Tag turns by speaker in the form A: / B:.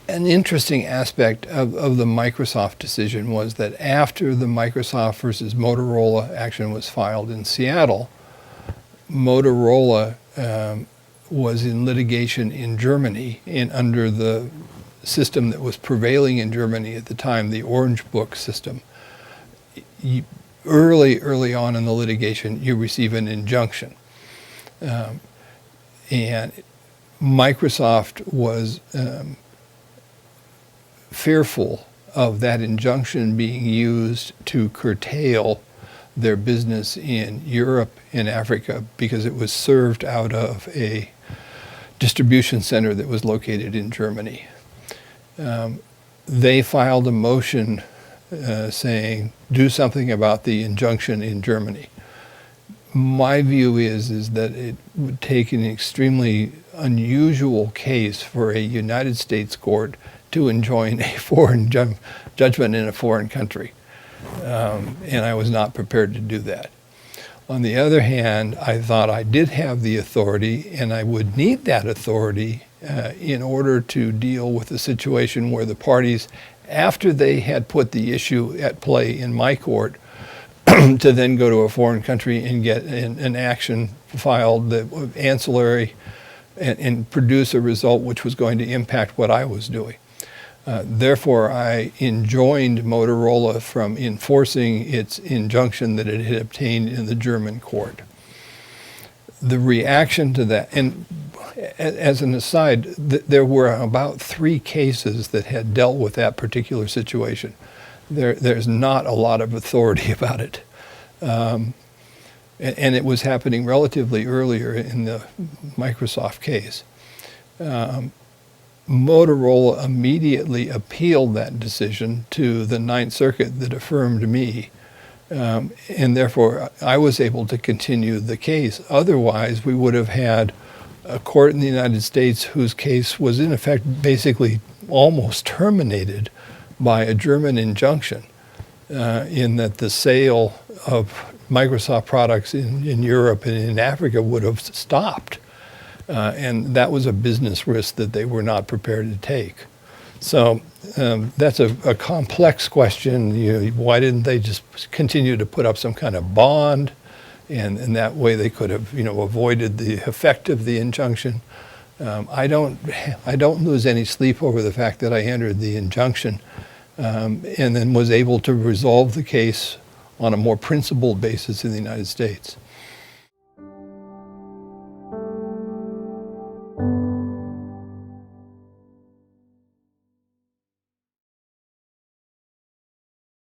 A: an interesting aspect of the Microsoft decision was that after the Microsoft versus Motorola action was filed in Seattle, Motorola was in litigation in Germany and under the system that was prevailing in Germany at the time, the Orange Book system. Early on in the litigation, you receive an injunction. And Microsoft was fearful of that injunction being used to curtail their business in Europe and Africa because it was served out of a distribution center that was located in Germany. They filed a motion saying, do something about the injunction in Germany. My view is that it would take an extremely unusual case for a United States court to enjoin a foreign judgment in a foreign country. And I was not prepared to do that. On the other hand, I thought I did have the authority, and I would need that authority in order to deal with a situation where the parties, after they had put the issue at play in my court, to then go to a foreign country and get an action filed that was ancillary and produce a result which was going to impact what I was doing. Therefore, I enjoined Motorola from enforcing its injunction that it had obtained in the German court. The reaction to that, and as an aside, there were about 3 cases that had dealt with that particular situation. There's not a lot of authority about it. And it was happening relatively earlier in the Microsoft case. Motorola immediately appealed that decision to the Ninth Circuit that affirmed me. And therefore, I was able to continue the case. Otherwise, we would have had a court in the United States whose case was in effect basically almost terminated by a German injunction in that the sale of Microsoft products in Europe and in Africa would have stopped. And that was a business risk that they were not prepared to take. So that's a complex question. Why didn't they just continue to put up some kind of bond? And that way they could have avoided the effect of the injunction. I don't lose any sleep over the fact that I entered the injunction and then was able to resolve the case on a more principled basis in the United States.